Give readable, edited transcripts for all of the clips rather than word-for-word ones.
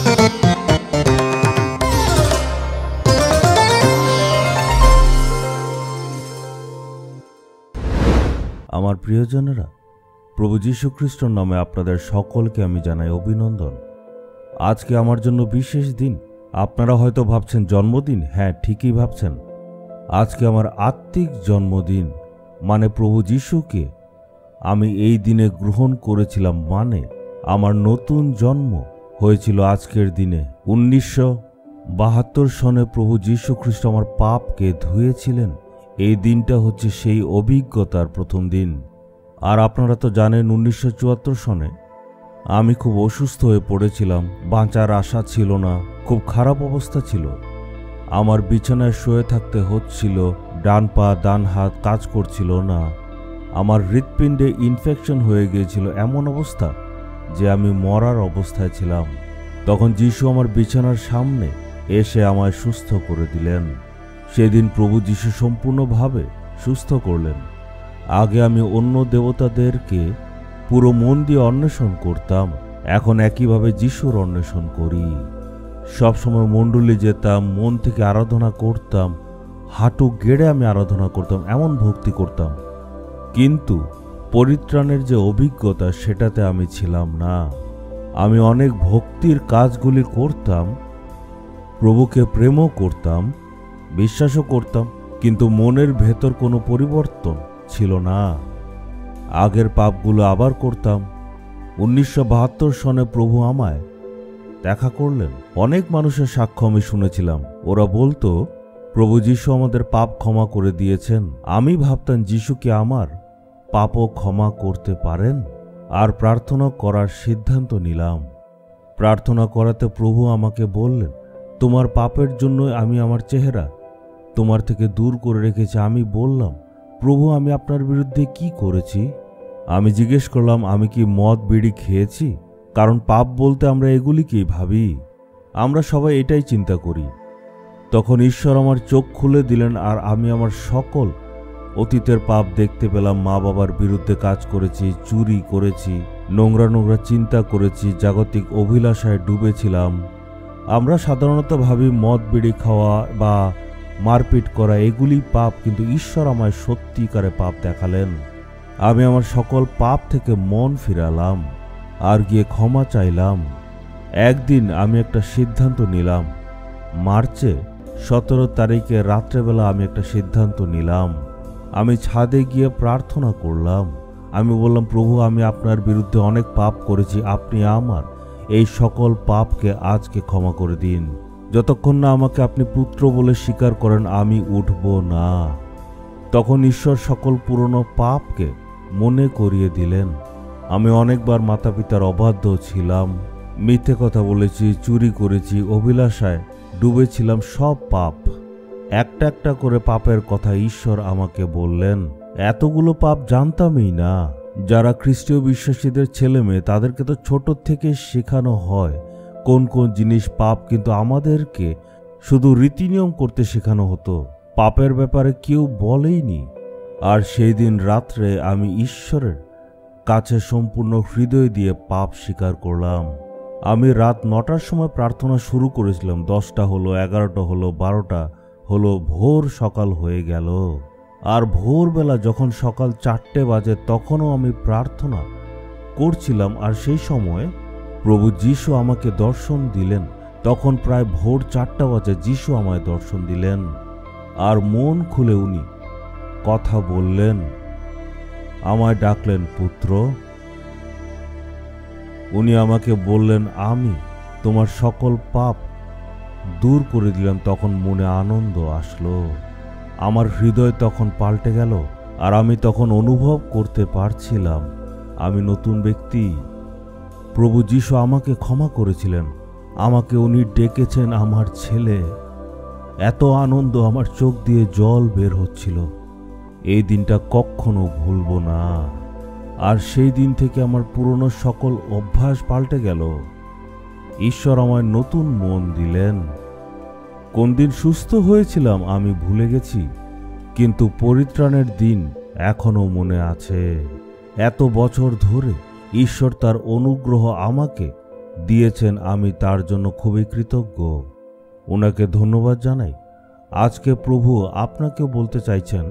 আমার প্রিয়জনেরা, প্রভু যীশু খ্রিস্টর নামে আপনাদের সকলকে আমি জানাই অভিনন্দন। আজকে আমার জন্য বিশেষ দিন। আপনারা হয়তো ভাবছেন জন্মদিন। হ্যাঁ, ঠিকই ভাবছেন। আজকে আমার আত্মিক জন্মদিন, মানে প্রভু যীশুকে আমি এই দিনে গ্রহণ করেছিলাম, মানে আমার নতুন জন্ম হয়েছিল আজকের দিনে। 1972 সনে প্রভু যীশু খ্রিস্ট আমার পাপকে ধুয়েছিলেন। এই দিনটা হচ্ছে সেই অভিজ্ঞতার প্রথম দিন। আর আপনারা তো জানেন 1974 সনে আমি খুব অসুস্থ হয়ে পড়েছিলাম। বাঁচার আশা ছিল না, খুব খারাপ অবস্থা ছিল। আমার বিছানায় শুয়ে থাকতে হচ্ছিল, ডান পা ডান হাত কাজ করছিল না। আমার হৃৎপিণ্ডে ইনফেকশন হয়ে গিয়েছিল, এমন অবস্থা যে আমি মরার অবস্থায় ছিলাম। তখন যীশু আমার বিছানার সামনে এসে আমায় সুস্থ করে দিলেন। সেদিন প্রভু যীশু সম্পূর্ণভাবে সুস্থ করলেন। আগে আমি অন্য দেবতাদেরকে পুরো মন দিয়ে অন্বেষণ করতাম, এখন একইভাবে যিশুর অন্বেষণ করি। সবসময় মণ্ডলী যেতাম, মন থেকে আরাধনা করতাম, হাঁটু গেড়ে আমি আরাধনা করতাম, এমন ভক্তি করতাম। কিন্তু পরিত্রাণের যে অভিজ্ঞতা, সেটাতে আমি ছিলাম না। আমি অনেক ভক্তির কাজগুলি করতাম, প্রভুকে প্রেমও করতাম, বিশ্বাসও করতাম, কিন্তু মনের ভেতর কোনো পরিবর্তন ছিল না। আগের পাপগুলো আবার করতাম। 1972 সনে প্রভু আমায় দেখা করলেন। অনেক মানুষের সাক্ষ্য আমি শুনেছিলাম। ওরা বলতো প্রভু যীশু আমাদের পাপ ক্ষমা করে দিয়েছেন। আমি ভাবতাম যীশু কি আমার পাপও ক্ষমা করতে পারেন? আর প্রার্থনা করার সিদ্ধান্ত নিলাম। প্রার্থনা করাতে প্রভু আমাকে বললেন, তোমার পাপের জন্য আমি আমার চেহারা তোমার থেকে দূর করে রেখেছি। আমি বললাম, প্রভু আমি আপনার বিরুদ্ধে কি করেছি? আমি জিজ্ঞেস করলাম, আমি কি মদ বিড়ি খেয়েছি? কারণ পাপ বলতে আমরা এগুলিকেই ভাবি, আমরা সবাই এটাই চিন্তা করি। তখন ঈশ্বর আমার চোখ খুলে দিলেন, আর আমি আমার সকল অতীতের পাপ দেখতে পেলাম। মা বাবার বিরুদ্ধে কাজ করেছি, চুরি করেছি, নোংরা নোংরা চিন্তা করেছি, জাগতিক অভিলাষায় ডুবেছিলাম। আমরা সাধারণত ভাবি মদ বিড়ি খাওয়া বা মারপিট করা এগুলি পাপ, কিন্তু ঈশ্বর আমায় সত্যিকারে পাপ দেখালেন। আমি আমার সকল পাপ থেকে মন ফিরালাম আর গিয়ে ক্ষমা চাইলাম। একদিন আমি একটা সিদ্ধান্ত নিলাম। মার্চে 17 তারিখে রাত্রেবেলা আমি একটা সিদ্ধান্ত নিলাম। আমি ছাদে গিয়ে প্রার্থনা করলাম। আমি বললাম, প্রভু আমি আপনার বিরুদ্ধে অনেক পাপ করেছি, আপনি আমার এই সকল পাপকে আজকে ক্ষমা করে দিন। যতক্ষণ না আমাকে আপনি পুত্র বলে স্বীকার করেন, আমি উঠব না। তখন ঈশ্বর সকল পুরনো পাপকে মনে করিয়ে দিলেন। আমি অনেকবার মাতা পিতার অবাধ্য ছিলাম, মিথ্যে কথা বলেছি, চুরি করেছি, অভিলাষায় ডুবেছিলাম, সব পাপ। একটা একটা করে পাপের কথা ঈশ্বর আমাকে বললেন। এতগুলো পাপ জানতামই না। যারা খ্রিস্টীয় বিশ্বাসীদের ছেলে মেয়ে, তাদেরকে তো ছোট থেকে শেখানো হয় কোন কোন জিনিস পাপ, কিন্তু আমাদেরকে শুধু রীতিনিয়ম করতে শেখানো হতো, পাপের ব্যাপারে কেউ বলেইনি। আর সেই দিন রাত্রে আমি ঈশ্বরের কাছে সম্পূর্ণ হৃদয় দিয়ে পাপ স্বীকার করলাম। আমি রাত 9টার সময় প্রার্থনা শুরু করেছিলাম। 10টা হলো, 11টা হলো, 12টা হলো, ভোর সকাল হয়ে গেল। আর ভোরবেলা যখন সকাল 4টে বাজে, তখনও আমি প্রার্থনা করছিলাম। আর সেই সময় প্রভু যীশু আমাকে দর্শন দিলেন। তখন প্রায় ভোর 4টা বাজে যীশু আমায় দর্শন দিলেন, আর মন খুলে উনি কথা বললেন, আমায় ডাকলেন পুত্র। উনি আমাকে বললেন, আমি তোমার সকল পাপ দূর করে দিলাম। তখন মনে আনন্দ আসলো, আমার হৃদয় তখন পাল্টে গেল। আর আমি তখন অনুভব করতে পারছিলাম আমি নতুন ব্যক্তি। প্রভু যীশু আমাকে ক্ষমা করেছিলেন, আমাকে উনি ডেকেছেন আমার ছেলে। এত আনন্দ, আমার চোখ দিয়ে জল বের হচ্ছিল। এই দিনটা কখনো ভুলব না। আর সেই দিন থেকে আমার পুরনো সকল অভ্যাস পাল্টে গেল। ঈশ্বর আমায় নতুন মন দিলেন। কোন দিন সুস্থ হয়েছিলাম আমি ভুলে গেছি, কিন্তু পরিত্রাণের দিন এখনো মনে আছে। এত বছর ধরে ঈশ্বর তার অনুগ্রহ আমাকে দিয়েছেন, আমি তার জন্য খুবই কৃতজ্ঞ। ওনাকে ধন্যবাদ জানাই। আজকে প্রভু আপনাকে বলতে চাইছেন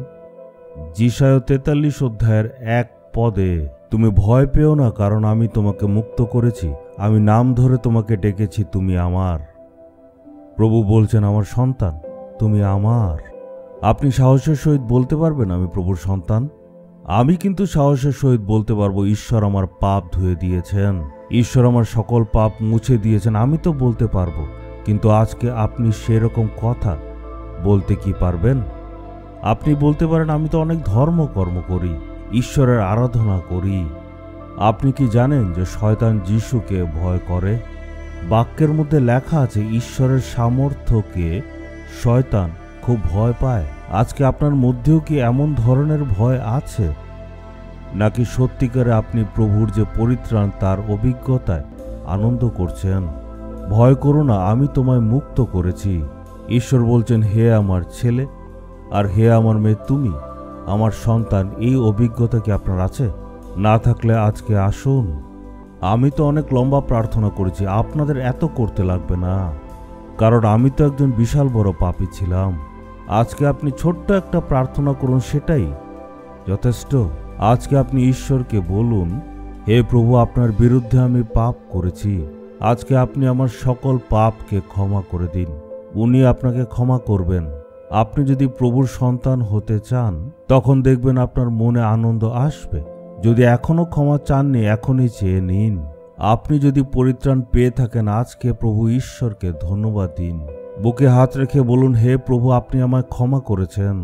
যিশায় 43 অধ্যায়ের 1 পদে, তুমি ভয় পেও না, কারণ আমি তোমাকে মুক্ত করেছি, আমি নাম ধরে তোমাকে ডেকেছি, তুমি আমার। প্রভু বলছেন, আমার সন্তান, তুমি আমার। আপনি সাহসের সহিত বলতে পারবেন আমি প্রভুর সন্তান? আমি কিন্তু সাহসের সহিত বলতে পারবো, ঈশ্বর আমার পাপ ধুয়ে দিয়েছেন, ঈশ্বর আমার সকল পাপ মুছে দিয়েছেন। আমি তো বলতে পারবো, কিন্তু আজকে আপনি সেরকম কথা বলতে কি পারবেন? আপনি বলতে পারেন, আমি তো অনেক ধর্মকর্ম করি, ঈশ্বরের আরাধনা করি। আপনি কি জানেন যে শয়তান যিশুকে ভয় করে? বাক্যের মধ্যে লেখা আছে, ঈশ্বরের সামর্থ্যকে শয়তান খুব ভয় পায়। আজকে আপনার মধ্যেও কি এমন ধরনের ভয় আছে? নাকি সত্যিকারে আপনি প্রভুর যে পরিত্রাণ তার অভিজ্ঞতায় আনন্দ করছেন? ভয় করো না, আমি তোমায় মুক্ত করেছি। ঈশ্বর বলছেন, হে আমার ছেলে আর হে আমার মেয়ে, তুমি আমার সন্তান। এই অভিজ্ঞতা কি আপনার আছে? না থাকলে আজকে আসুন। আমি তো অনেক লম্বা প্রার্থনা করেছি, আপনাদের এত করতে লাগবে না, কারণ আমি তো একজন বিশাল বড় পাপী ছিলাম। আজকে আপনি ছোট্ট একটা প্রার্থনা করুন, সেটাই যথেষ্ট। আজকে আপনি ঈশ্বরকে বলুন, হে প্রভু, আপনার বিরুদ্ধে আমি পাপ করেছি, আজকে আপনি আমার সকল পাপকে ক্ষমা করে দিন। উনি আপনাকে ক্ষমা করবেন। আপনি যদি প্রভুর সন্তান হতে চান, তখন দেখবেন আপনার মনে আনন্দ আসবে। যদি এখনো ক্ষমা চাননি, এখনই চেয়ে নিন। আপনি যদি পরিত্রাণ পেয়ে থাকেন, আজকে প্রভু ঈশ্বরকে ধন্যবাদ দিন। বুকে হাত রেখে বলুন, হে প্রভু, আপনি আমায় ক্ষমা করেছেন,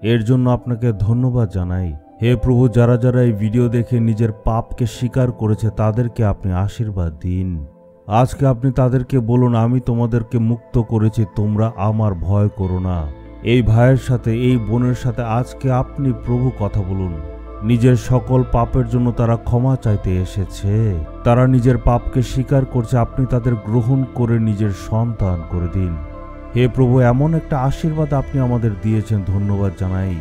এর জন্য আপনাকে ধন্যবাদ জানাই। হে প্রভু, যারা যারা এই ভিডিও দেখে নিজের পাপকে স্বীকার করেছে, তাদেরকে আপনি আশীর্বাদ দিন। আজকে আপনি তাদেরকে বলুন, আমি তোমাদেরকে মুক্ত করেছি, তোমরা আমার ভয় করো না। এই ভাইয়ের সাথে, এই বোনের সাথে আজকে আপনি প্রভু কথা বলুন। নিজের সকল পাপের জন্য তারা ক্ষমা চাইতে এসেছে, তারা নিজের পাপকে স্বীকার করছে, আপনি তাদের গ্রহণ করে নিজের সন্তান করে দিন। হে প্রভু, এমন একটা আশীর্বাদ আপনি আমাদের দিয়েছেন, ধন্যবাদ জানাই।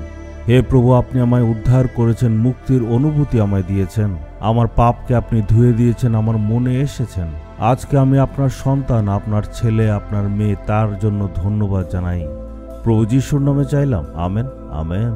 হে প্রভু, আপনি আমায় উদ্ধার করেছেন, মুক্তির অনুভূতি আমায় দিয়েছেন, আমার পাপকে আপনি ধুয়ে দিয়েছেন, আমার মনে এসেছেন। আজকে আমি আপনার সন্তান, আপনার ছেলে, আপনার মেয়ে, তার জন্য ধন্যবাদ জানাই। প্রভু যিশুর নামে চাইলাম, আমেন, আমেন।